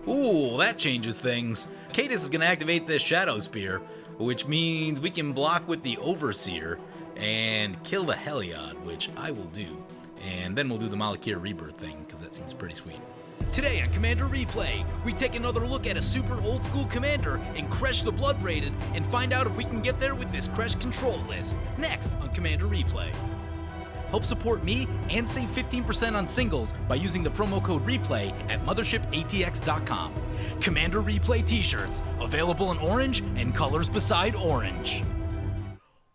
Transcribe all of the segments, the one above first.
Ooh, that changes things. Cadis is going to activate this Shadow Spear, which means we can block with the Overseer and kill the Heliod, which I will do. And then we'll do the Malakir Rebirth thing, because that seems pretty sweet. Today on Commander Replay, we take another look at a super old school commander in Kresh the Bloodbraided and find out if we can get there with this Kresh control list. Next on Commander Replay. Help support me and save 15% on singles by using the promo code REPLAY at mothershipaTX.com. Commander Replay t-shirts, available in orange and colors beside orange.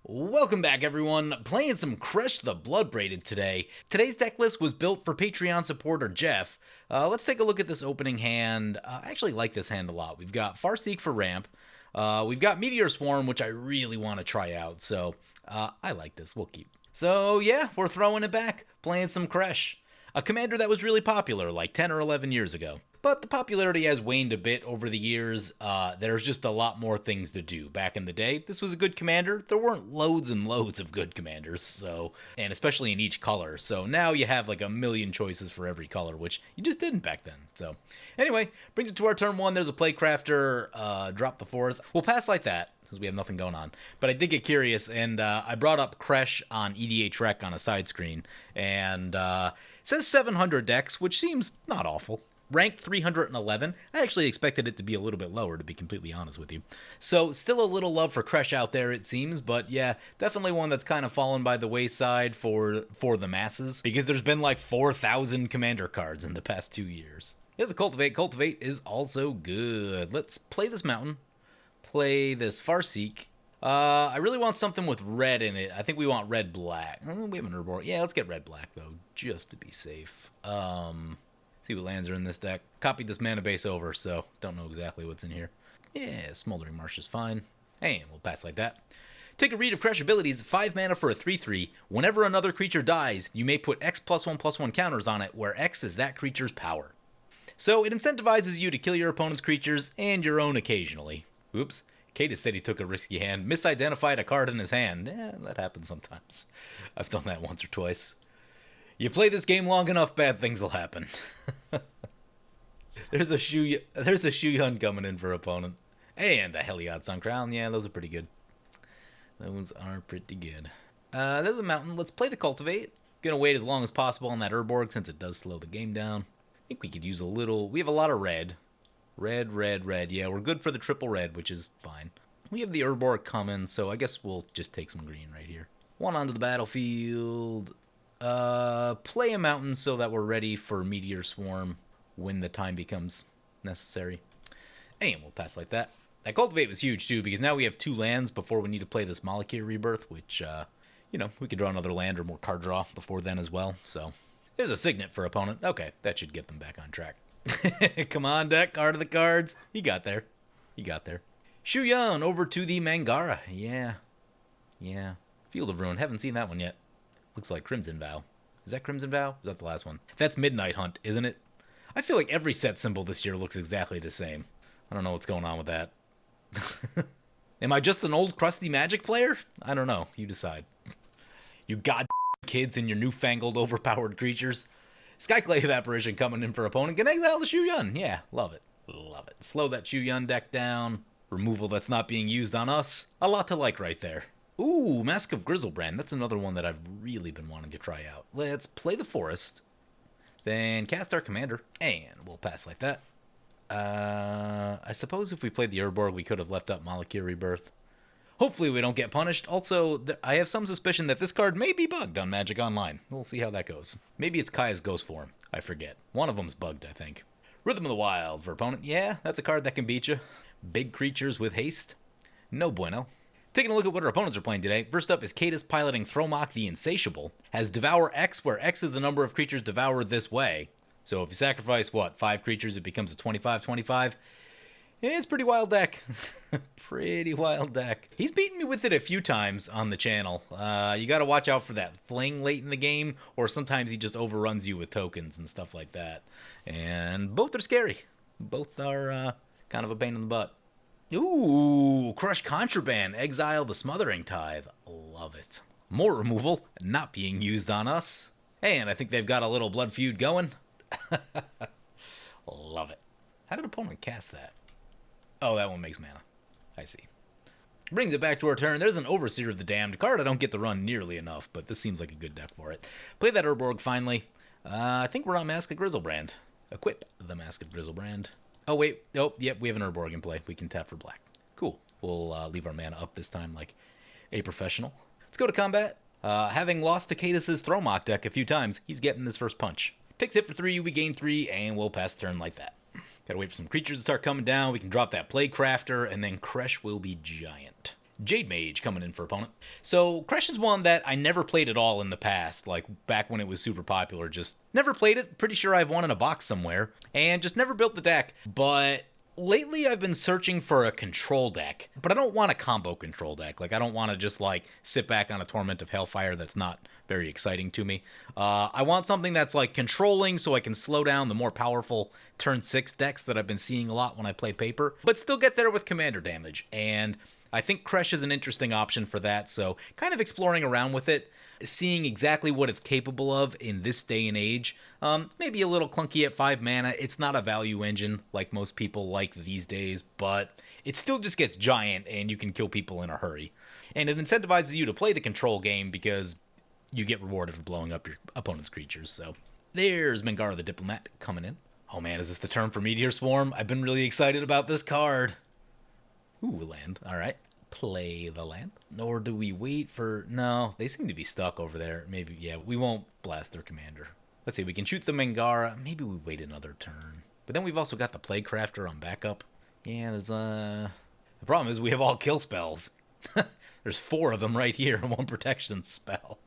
Welcome back, everyone. Playing some Kresh the Bloodbraided today. Today's deck list was built for Patreon supporter Jeff. Let's take a look at this opening hand. I actually like this hand a lot. We've got Farseek for ramp. We've got Meteor Swarm, which I really want to try out. So I like this. We'll keep. So yeah, we're throwing it back, playing some Kresh. A commander that was really popular like 10 or 11 years ago. But the popularity has waned a bit over the years. There's just a lot more things to do. Back in the day, this was a good commander. There weren't loads and loads of good commanders, so, and especially in each color. So now you have like a million choices for every color, which you just didn't back then. So anyway, brings it to our turn one. There's a Playcrafter, drop the forest. We'll pass like that, since we have nothing going on. But I did get curious, and I brought up Kresh on EDH Rec on a side screen, and it says 700 decks, which seems not awful. Ranked 311. I actually expected it to be a little bit lower, to be completely honest with you. So still a little love for Kresh out there, it seems, but yeah, definitely one that's kind of fallen by the wayside for the masses, because there's been like 4,000 commander cards in the past 2 years. Here's a Cultivate. Cultivate is also good. Let's play this Mountain. Play this Farseek. I really want something with red in it. I think we want red-black. We have an Herbor. Yeah, let's get red-black, though, just to be safe. See what lands are in this deck. Copied this mana base over, so don't know exactly what's in here. Yeah, Smoldering Marsh is fine. And we'll pass like that. Take a read of Kresh abilities, 5 mana for a 3/3. Whenever another creature dies, you may put X +1/+1 counters on it, where X is that creature's power. So it incentivizes you to kill your opponent's creatures, and your own occasionally. Oops. Cadis said he took a risky hand, misidentified a card in his hand. Yeah, that happens sometimes. I've done that once or twice. You play this game long enough, bad things will happen. There's a Shu-Yun coming in for opponent. And a Heliod Sun Crown. Yeah, those are pretty good. Those are pretty good. There's a Mountain. Let's play the Cultivate. Gonna wait as long as possible on that Urborg since it does slow the game down. I think we could use a little... We have a lot of red. Red, red, red. Yeah, we're good for the triple red, which is fine. We have the Urborg coming, so I guess we'll just take some green right here. One onto the battlefield. Play a Mountain so that we're ready for Meteor Swarm when the time becomes necessary. And we'll pass like that. That Cultivate was huge, too, because now we have 2 lands before we need to play this Malakir Rebirth, which, you know, we could draw another land or more card draw before then as well, so... There's a Signet for opponent. Okay, that should get them back on track. Come on, deck. Card of the cards. You got there. You got there. Shu-Yun over to the Mangara. Yeah. Yeah. Field of Ruin. Haven't seen that one yet. Looks like Crimson Vow. Is that Crimson Vow? Is that the last one? That's Midnight Hunt, isn't it? I feel like every set symbol this year looks exactly the same. I don't know what's going on with that. Am I just an old crusty Magic player? I don't know. You decide. You god kids and your newfangled overpowered creatures. Skyclave Apparition coming in for opponent. Can exile the Shu-Yun. Yeah, love it. Love it. Slow that Shu-Yun deck down. Removal that's not being used on us. A lot to like right there. Ooh, Mask of Grizzlebrand. That's another one that I've really been wanting to try out. Let's play the Forest. Then cast our Commander. And we'll pass like that. I suppose if we played the Urborg, we could have left up Malakir Rebirth. Hopefully we don't get punished. Also, I have some suspicion that this card may be bugged on Magic Online. We'll see how that goes. Maybe it's Kaya's Ghost Form. I forget. One of them's bugged, I think. Rhythm of the Wild for opponent. Yeah, that's a card that can beat you. Big creatures with haste. No bueno. Taking a look at what our opponents are playing today. First up is Cadis piloting Thromok the Insatiable. Has Devour X, where X is the number of creatures devoured this way. So if you sacrifice, 5 creatures, it becomes a 25/25. Yeah, it's a pretty wild deck. Pretty wild deck. He's beaten me with it a few times on the channel. You gotta watch out for that fling late in the game, or sometimes he just overruns you with tokens and stuff like that. And both are scary. Both are kind of a pain in the butt. Ooh, Crush Contraband. Exile the Smothering Tithe. Love it. More removal, not being used on us. And I think they've got a little blood feud going. Love it. How did opponent cast that? Oh, that one makes mana. I see. Brings it back to our turn. There's an Overseer of the Damned card. I don't get to run nearly enough, but this seems like a good deck for it. Play that Urborg finally. I think we're on Mask of Grizzlebrand. Equip the Mask of Grizzlebrand. Oh, wait. Oh, yep, we have an Urborg in play. We can tap for black. Cool. We'll leave our mana up this time like a professional. Let's go to combat. Having lost to Cadis' Thromok deck a few times, he's getting his first punch. Takes hit for 3, we gain 3, and we'll pass the turn like that. Gotta wait for some creatures to start coming down. We can drop that Plaguecrafter, and then Kresh will be giant. Jade Mage coming in for opponent. So Kresh is one that I never played at all in the past, like back when it was super popular. Just never played it. Pretty sure I have one in a box somewhere, and just never built the deck. But lately I've been searching for a control deck, but I don't want a combo control deck. Like, I don't want to just like sit back on a Torment of Hellfire. That's not very exciting to me. I want something that's like controlling so I can slow down the more powerful turn 6 decks that I've been seeing a lot when I play paper, but still get there with commander damage. And I think Kresh is an interesting option for that, so kind of exploring around with it, seeing exactly what it's capable of in this day and age. Maybe a little clunky at 5 mana. It's not a value engine like most people like these days, but it still just gets giant and you can kill people in a hurry. And it incentivizes you to play the control game because you get rewarded for blowing up your opponent's creatures. So there's Mangara the Diplomat coming in. Oh man, is this the turn for Meteor Swarm? I've been really excited about this card. Ooh, land. All right. Play the land. Or do we wait for... No, they seem to be stuck over there. Maybe, yeah, we won't blast their commander. Let's see, we can shoot the Mangara. Maybe we wait another turn. But then we've also got the Plaguecrafter on backup. Yeah, there's The problem is we have all kill spells. There's 4 of them right here and 1 protection spell.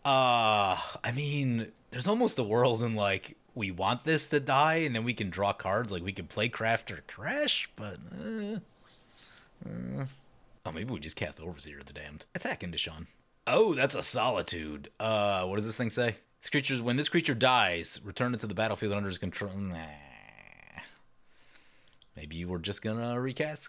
I mean, there's almost a world in, like, we want this to die and then we can draw cards. Like, we can Plaguecraft or Kresh, but... Oh, maybe we just cast Overseer of the Damned. Attack into Sean. Oh, that's a Solitude. What does this thing say? When this creature dies, return it to the battlefield under his control. Nah. Maybe we're just gonna recast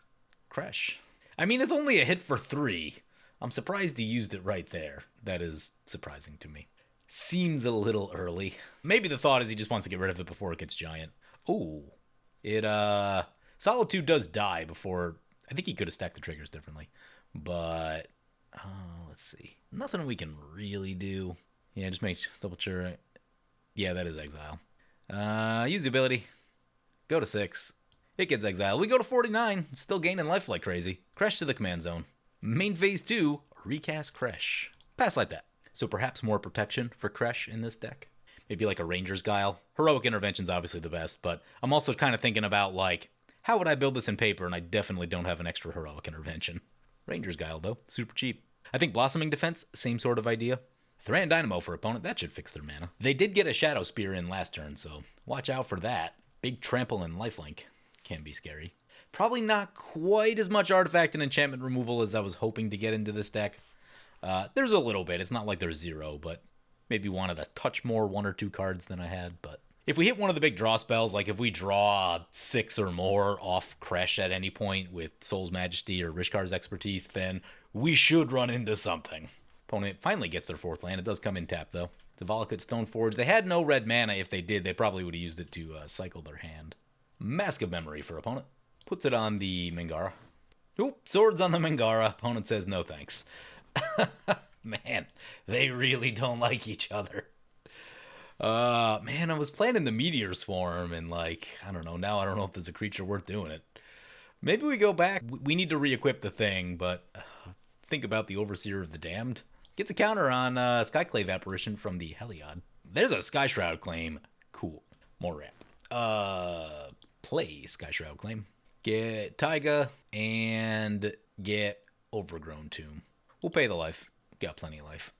Kresh. I mean, it's only a hit for 3. I'm surprised he used it right there. That is surprising to me. Seems a little early. Maybe the thought is he just wants to get rid of it before it gets giant. Oh. Solitude does die before... I think he could have stacked the triggers differently. But, let's see. Nothing we can really do. Yeah, just make double sure. Yeah, that is exile. Use the ability. Go to 6. It gets exiled. We go to 49. Still gaining life like crazy. Kresh to the command zone. Main phase 2. Recast Kresh. Pass like that. So perhaps more protection for Kresh in this deck. Maybe like a Ranger's Guile. Heroic Intervention's obviously the best, but I'm also kind of thinking about like, how would I build this in paper? And I definitely don't have an extra Heroic Intervention. Ranger's Guile, though. Super cheap. I think Blossoming Defense, same sort of idea. Thran Dynamo for opponent. That should fix their mana. They did get a Shadow Spear in last turn, so watch out for that. Big Trample and Lifelink can be scary. Probably not quite as much artifact and enchantment removal as I was hoping to get into this deck. There's a little bit. It's not like there's 0, but maybe wanted a touch more 1 or 2 cards than I had, but... If we hit one of the big draw spells, like if we draw 6 or more off Kresh at any point with Soul's Majesty or Rishkar's Expertise, then we should run into something. Opponent finally gets their 4th land. It does come in tap, though. It's a Volakut Stoneforge. They had no red mana. If they did, they probably would have used it to cycle their hand. Mask of Memory for opponent. Puts it on the Mangara. Oop, swords on the Mangara. Opponent says no thanks. Man, they really don't like each other. Man, I was planning the Meteor Swarm, and like, I don't know, now I don't know if there's a creature worth doing it. Maybe we go back. We need to re-equip the thing, but think about the Overseer of the Damned. Gets a counter on Skyclave Apparition from the Heliod. There's a Sky Shroud Claim. Cool. More ramp. Play Sky Shroud Claim. Get Taiga, and get Overgrown Tomb. We'll pay the life. Got plenty of life.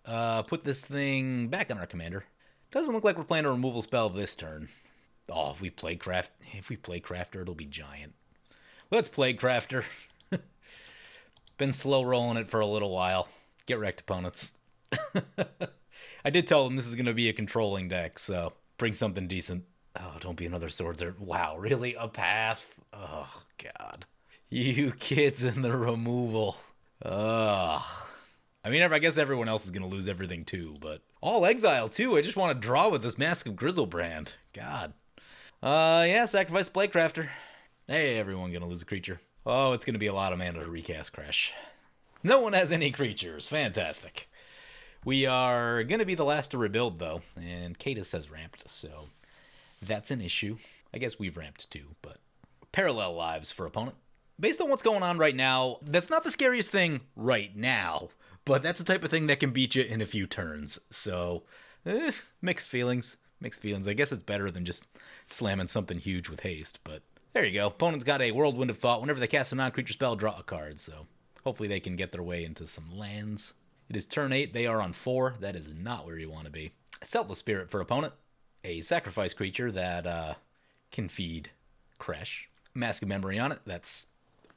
Put this thing back on our commander. Doesn't look like we're playing a removal spell this turn. Oh, if we play Crafter, it'll be giant. Let's play Crafter. Been slow rolling it for a little while. Get wrecked, opponents. I did tell them this is going to be a controlling deck, so bring something decent. Oh, don't be another Swords Art. Wow, really? A path? Oh, God. You kids in the removal. Ugh. I mean, I guess everyone else is going to lose everything too, but... All exile too, I just want to draw with this Mask of Grizzlebrand. God. Yeah, sacrifice Plaguecrafter. Hey, everyone gonna lose a creature. Oh, it's gonna be a lot of mana to recast Kresh. No one has any creatures. Fantastic. We are gonna be the last to rebuild, though, and Cadis has ramped, so that's an issue. I guess we've ramped too, but parallel lives for opponent. Based on what's going on right now, that's not the scariest thing right now, but that's the type of thing that can beat you in a few turns. So, mixed feelings. Mixed feelings. I guess it's better than just slamming something huge with haste, but there you go. Opponent's got a Whirlwind of Thought. Whenever they cast a non-creature spell, draw a card, so hopefully they can get their way into some lands. It is turn 8. They are on 4. That is not where you want to be. Selfless Spirit for opponent. A sacrifice creature that can feed Kresh. Mask of Memory on it. That's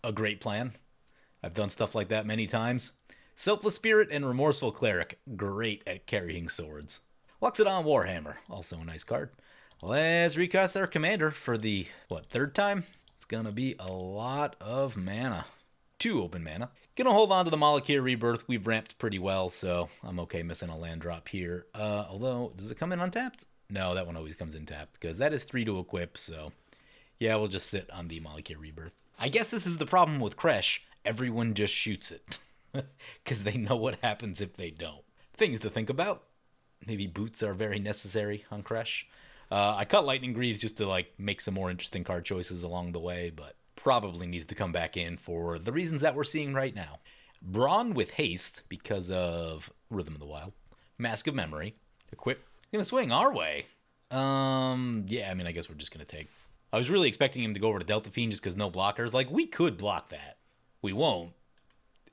a great plan. I've done stuff like that many times. Selfless Spirit and Remorseful Cleric. Great at carrying swords. Loxodon Warhammer. Also a nice card. Let's recast our commander for the, third time? It's gonna be a lot of mana. 2 open mana. Gonna hold on to the Malakir Rebirth. We've ramped pretty well, so I'm okay missing a land drop here. Although, does it come in untapped? No, that one always comes in tapped, because that is 3 to equip, so yeah, we'll just sit on the Malakir Rebirth. I guess this is the problem with Kresh. Everyone just shoots it, because they know what happens if they don't. Things to think about. Maybe boots are very necessary on Kresh. I cut Lightning Greaves just to make some more interesting card choices along the way, but probably needs to come back in for the reasons that we're seeing right now. Brawn with haste because of Rhythm of the Wild. Mask of Memory. Equip. Gonna swing our way. Yeah, I guess we're just gonna take. I was really expecting him to go over to Delta Fiend just because no blockers. We could block that. We won't.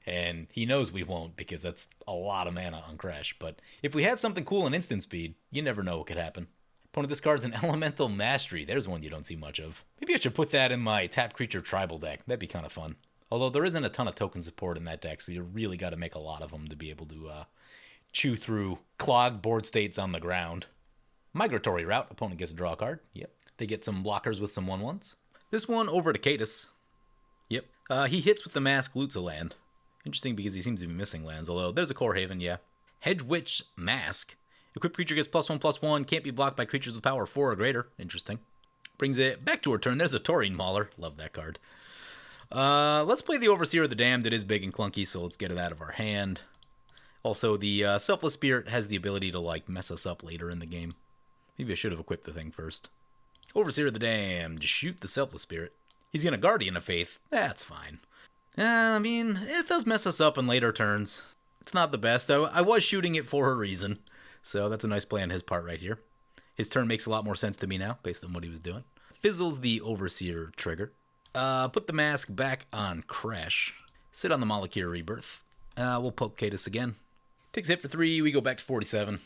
And he knows we won't because that's a lot of mana on Kresh. But if we had something cool in instant speed, you never know what could happen. Opponent discards an Elemental Mastery. There's one you don't see much of. Maybe I should put that in my tap creature tribal deck. That'd be kind of fun. Although there isn't a ton of token support in that deck, so you really got to make a lot of them to be able to chew through clogged board states on the ground. Migratory Route. Opponent gets to draw a card. Yep. They get some blockers with some 1/1s. This one over to Cadis. Yep. He hits with the Mask, loots a land. Interesting because he seems to be missing lands, although there's a Core Haven, yeah. Hedge Witch Mask. Equipped creature gets +1/+1, can't be blocked by creatures with power 4 or greater. Interesting. Brings it back to her turn. There's a Taurine Mauler. Love that card. Let's play the Overseer of the Damned. It is big and clunky, so let's get it out of our hand. Also, the Selfless Spirit has the ability to, mess us up later in the game. Maybe I should have equipped the thing first. Overseer of the Damned. Shoot the Selfless Spirit. He's going to Guardian of Faith. That's fine. It does mess us up in later turns. It's not the best. I was shooting it for a reason. So that's a nice play on his part right here. His turn makes a lot more sense to me now, based on what he was doing. Fizzles the Overseer trigger. Put the Mask back on Kresh. Sit on the Malakir Rebirth. We'll poke Cadis again. Takes a hit for 3, we go back to 47.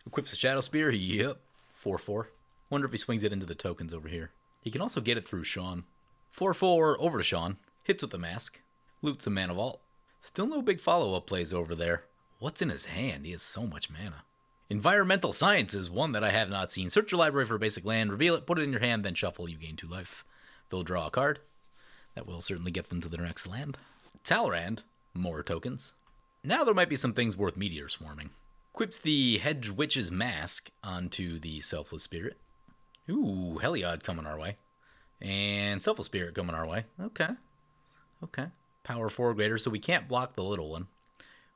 Equips the Shadow Spear, yep. 4/4. Wonder if he swings it into the tokens over here. He can also get it through Sean. 4/4 over to Sean. Hits with the Mask. Loots a Mana Vault. Still no big follow-up plays over there. What's in his hand? He has so much mana. Environmental Sciences, one that I have not seen. Search your library for a basic land, reveal it, put it in your hand, then shuffle. You gain 2 life. They'll draw a card. That will certainly get them to their next land. Talrand, more tokens. Now there might be some things worth Meteor Swarming. Equips the Hedge Witch's Mask onto the Selfless Spirit. Ooh, Heliod coming our way. And Selfless Spirit coming our way. Okay. Power 4 greater, so we can't block the little one,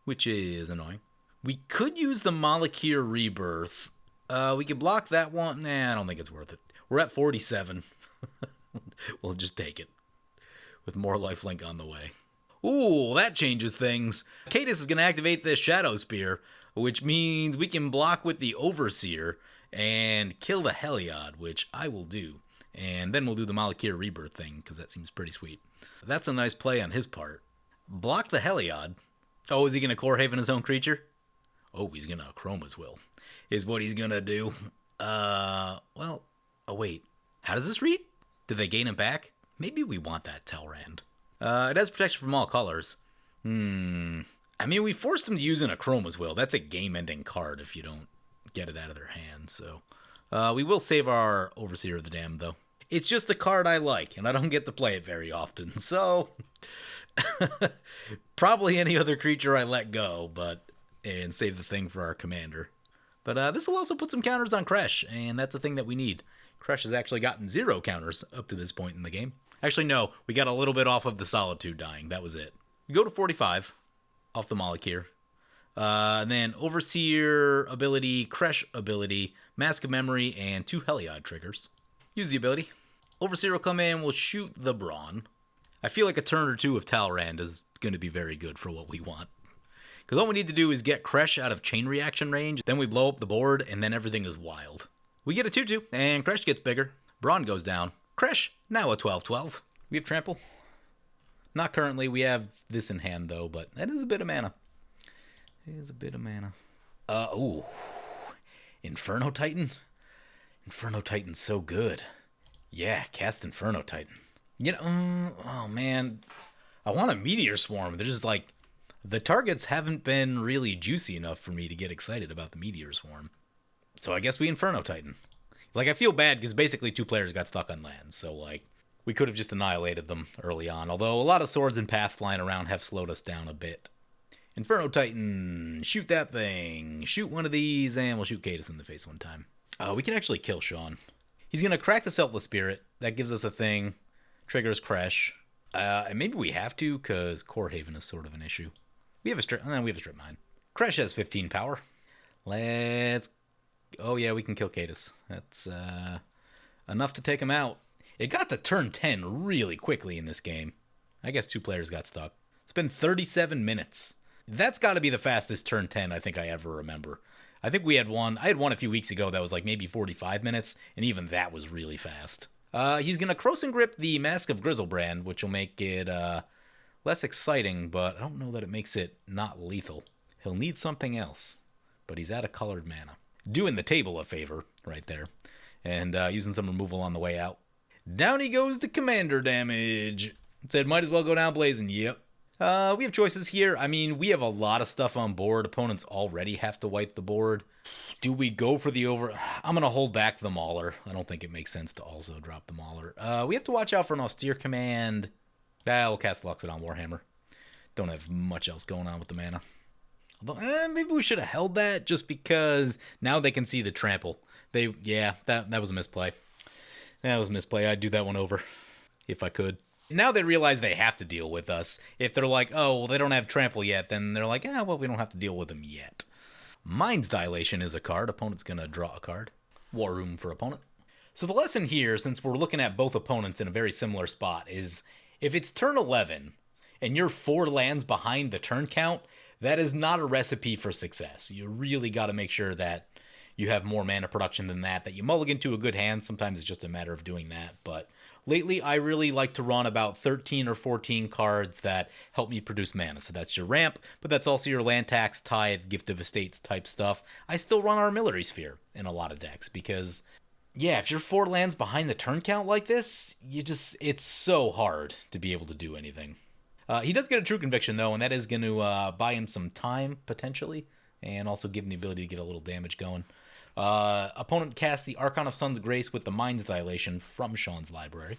which is annoying. We could use the Malakir Rebirth. We could block that one. Nah, I don't think it's worth it. We're at 47. We'll just take it. With more lifelink on the way. Ooh, that changes things. Cadis is going to activate this Shadow Spear, which means we can block with the Overseer and kill the Heliod, which I will do. And then we'll do the Malakir Rebirth thing, because that seems pretty sweet. That's a nice play on his part. Block the Heliod. Oh, is he going to Core Haven his own creature? Oh, he's going to Chroma's Will, is what he's going to do. Wait. How does this read? Did they gain him back? Maybe we want that Talrand. It has protection from all colors. We forced him to use in a Chroma's Will. That's a game-ending card if you don't get it out of their hands, so... we will save our Overseer of the Damned, though. It's just a card I like, and I don't get to play it very often, so... Probably any other creature I let go, and save the thing for our commander. But this will also put some counters on Kresh, and that's a thing that we need. Kresh has actually gotten 0 counters up to this point in the game. Actually, no. We got a little bit off of the Solitude dying. That was it. We go to 45 off the Moloch here. And then Overseer ability, Kresh ability, Mask of Memory, and 2 Heliod triggers. Use the ability. Overseer will come in, we'll shoot the Brawn. I feel like a turn or two of Talrand is going to be very good for what we want. Because all we need to do is get Kresh out of chain reaction range, then we blow up the board, and then everything is wild. We get a 2-2, and Kresh gets bigger. Brawn goes down. Kresh, now a 12-12. We have Trample. Not currently, we have this in hand though, but that is a bit of mana. It is a bit of mana. Ooh. Inferno Titan? Inferno Titan's so good. Yeah, cast Inferno Titan. You know, oh man. I want a Meteor Swarm. They're just like, the targets haven't been really juicy enough for me to get excited about the Meteor Swarm. So I guess we Inferno Titan. Like, I feel bad because basically 2 players got stuck on lands, so like, we could have just annihilated them early on, although a lot of swords and path flying around have slowed us down a bit. Inferno Titan, shoot that thing, shoot one of these, and we'll shoot Cadus in the face one time. We can actually kill Sean. He's going to crack the Selfless Spirit, that gives us a thing, triggers Kresh, and maybe we have to, because Core Haven is sort of an issue. We have a strip mine. Kresh has 15 power. Oh yeah, we can kill Cadus. That's enough to take him out. It got to turn 10 really quickly in this game. I guess 2 players got stuck. It's been 37 minutes. That's got to be the fastest turn 10 I think I ever remember. I think we had one. I had one a few weeks ago that was like maybe 45 minutes, and even that was really fast. He's going to Croson Grip the Mask of Grizzlebrand, which will make it less exciting, but I don't know that it makes it not lethal. He'll need something else, but he's out of colored mana. Doing the table a favor right there, and using some removal on the way out. Down he goes to commander damage. Said might as well go down blazing. Yep. We have choices here. I mean, we have a lot of stuff on board. Opponents already have to wipe the board. Do we go for the over? I'm going to hold back the Mauler. I don't think it makes sense to also drop the Mauler. We have to watch out for an Austere Command. We'll cast Loxodon Warhammer. Don't have much else going on with the mana. Although, maybe we should have held that just because now they can see the trample. That was a misplay. That was a misplay. I'd do that one over if I could. Now they realize they have to deal with us. If they're like, oh, well, they don't have trample yet, then they're like, well, we don't have to deal with them yet. Mind's Dilation is a card. Opponent's going to draw a card. War Room for opponent. So the lesson here, since we're looking at both opponents in a very similar spot, is if it's turn 11 and you're 4 lands behind the turn count, that is not a recipe for success. You really got to make sure that you have more mana production than that you mulligan to a good hand. Sometimes it's just a matter of doing that. But lately, I really like to run about 13 or 14 cards that help me produce mana. So that's your ramp, but that's also your land tax, tithe, gift of estates type stuff. I still run Armillary Sphere in a lot of decks because, yeah, if you're 4 lands behind the turn count like this, it's so hard to be able to do anything. He does get a True Conviction, though, and that is going to buy him some time, potentially, and also give him the ability to get a little damage going. Opponent casts the Archon of Sun's Grace with the Mind's Dilation from Sean's library.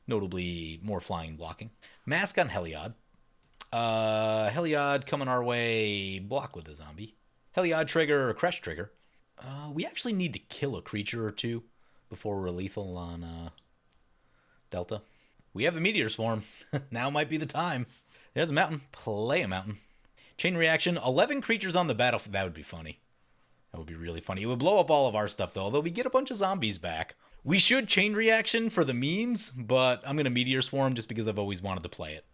Notably, more flying blocking. Mask on Heliod. Heliod coming our way, block with a zombie. Heliod trigger or Kresh trigger. We actually need to kill a creature or 2 before we're lethal on Delta. We have the Meteor Swarm. Now might be the time. There's a mountain. Play a mountain. Chain reaction. 11 creatures on the battlefield. That would be funny. That would be really funny. It would blow up all of our stuff, though, although we get a bunch of zombies back. We should chain reaction for the memes, but I'm going to Meteor Swarm just because I've always wanted to play it.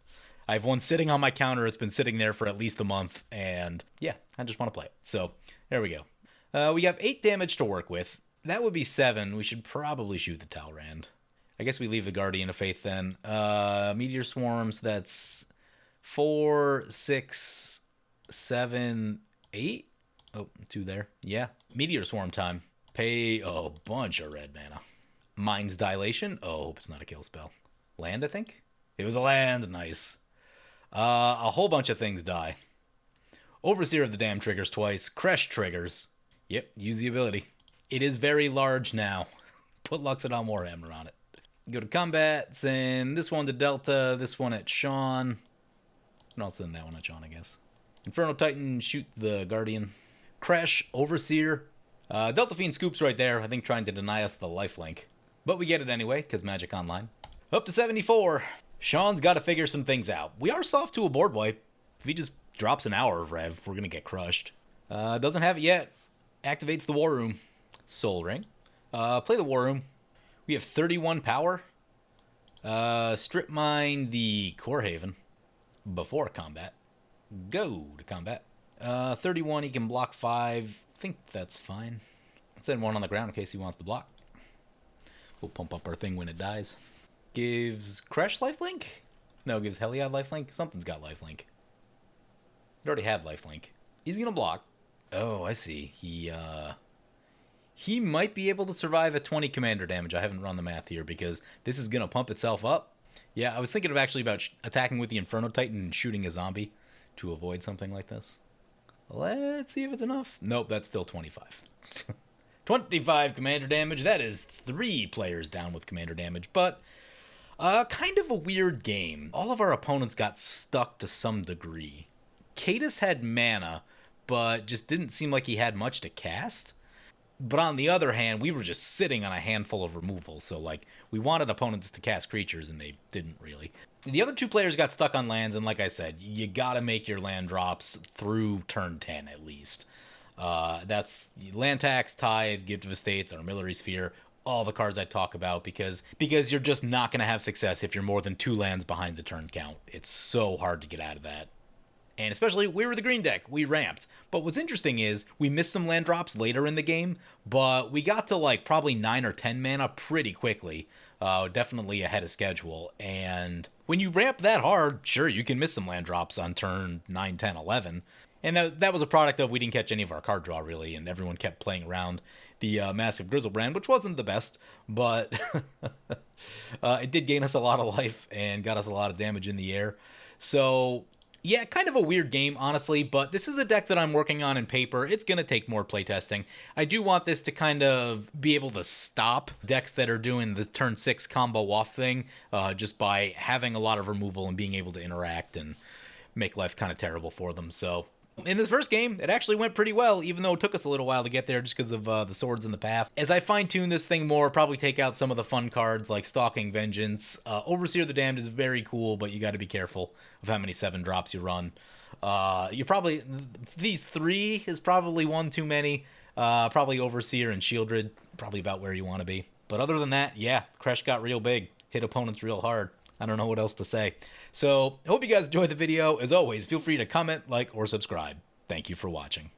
I have one sitting on my counter. It's been sitting there for at least a month, and yeah, I just want to play it. So, there we go. We have 8 damage to work with. That would be 7. We should probably shoot the Talrand. I guess we leave the Guardian of Faith then. Meteor Swarms, that's 4, 6, 7, 8. Oh, 2 there. Yeah. Meteor Swarm time. Pay a bunch of red mana. Mind's Dilation. Oh, hope it's not a kill spell. Land, I think? It was a land. Nice. A whole bunch of things die. Overseer of the Dam triggers twice. Kresh triggers. Yep, use the ability. It is very large now. Put Loxodon Warhammer on it. Go to combat, send this one to Delta, this one at Sean. And I'll send that one at Sean, I guess. Inferno Titan, shoot the Guardian. Kresh, Overseer. Delta Fiend scoops right there, I think trying to deny us the lifelink. But we get it anyway, because Magic Online. Up to 74. Sean's got to figure some things out. We are soft to a board wipe. If he just drops an hour of Rev, we're going to get crushed. Doesn't have it yet. Activates the War Room. Soul Ring. Play the War Room. We have 31 power. Strip mine the Core Haven before combat. Go to combat. 31, he can block 5. I think that's fine. Send 1 on the ground in case he wants to block. We'll pump up our thing when it dies. Gives Kresh lifelink? No, gives Heliod lifelink. Something's got lifelink. It already had lifelink. He's gonna block. Oh, I see. He might be able to survive at 20 commander damage. I haven't run the math here because this is gonna pump itself up. Yeah, I was thinking of actually about attacking with the Inferno Titan and shooting a zombie to avoid something like this. Let's see if it's enough. Nope, that's still 25. 25 commander damage. That is 3 players down with commander damage, but kind of a weird game. All of our opponents got stuck to some degree. Cadus had mana, but just didn't seem like he had much to cast. But on the other hand, we were just sitting on a handful of removal, so like we wanted opponents to cast creatures and they didn't really. The other 2 players got stuck on lands, and like I said, you gotta make your land drops through turn 10 at least. That's Land Tax, Tithe, Gift of Estates, Armillary Sphere, all the cards I talk about, because you're just not going to have success if you're more than 2 lands behind the turn count. It's so hard to get out of that. And especially, we were the green deck. We ramped. But what's interesting is, we missed some land drops later in the game, but we got to like probably 9 or 10 mana pretty quickly. Definitely ahead of schedule. And when you ramp that hard, sure, you can miss some land drops on turn 9, 10, 11. And that was a product of we didn't catch any of our card draw, really, and everyone kept playing around the Massive Grizzlebrand, which wasn't the best, but it did gain us a lot of life and got us a lot of damage in the air. So, yeah, kind of a weird game, honestly, but this is a deck that I'm working on in paper. It's going to take more playtesting. I do want this to kind of be able to stop decks that are doing the turn 6 combo waft thing, just by having a lot of removal and being able to interact and make life kind of terrible for them. So in this first game, it actually went pretty well, even though it took us a little while to get there just because of the swords in the path. As I fine-tune this thing more, probably take out some of the fun cards like Stalking Vengeance. Overseer the Damned is very cool, but you got to be careful of how many 7 drops you run. These 3 is probably 1 too many. Probably Overseer and Shieldred, probably about where you want to be. But other than that, yeah, Kresh got real big, hit opponents real hard. I don't know what else to say. So, I hope you guys enjoyed the video. As always, feel free to comment, like, or subscribe. Thank you for watching.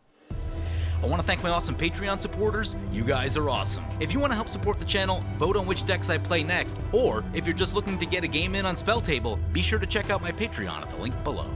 I want to thank my awesome Patreon supporters. You guys are awesome. If you want to help support the channel, vote on which decks I play next, or if you're just looking to get a game in on Spell Table, be sure to check out my Patreon at the link below.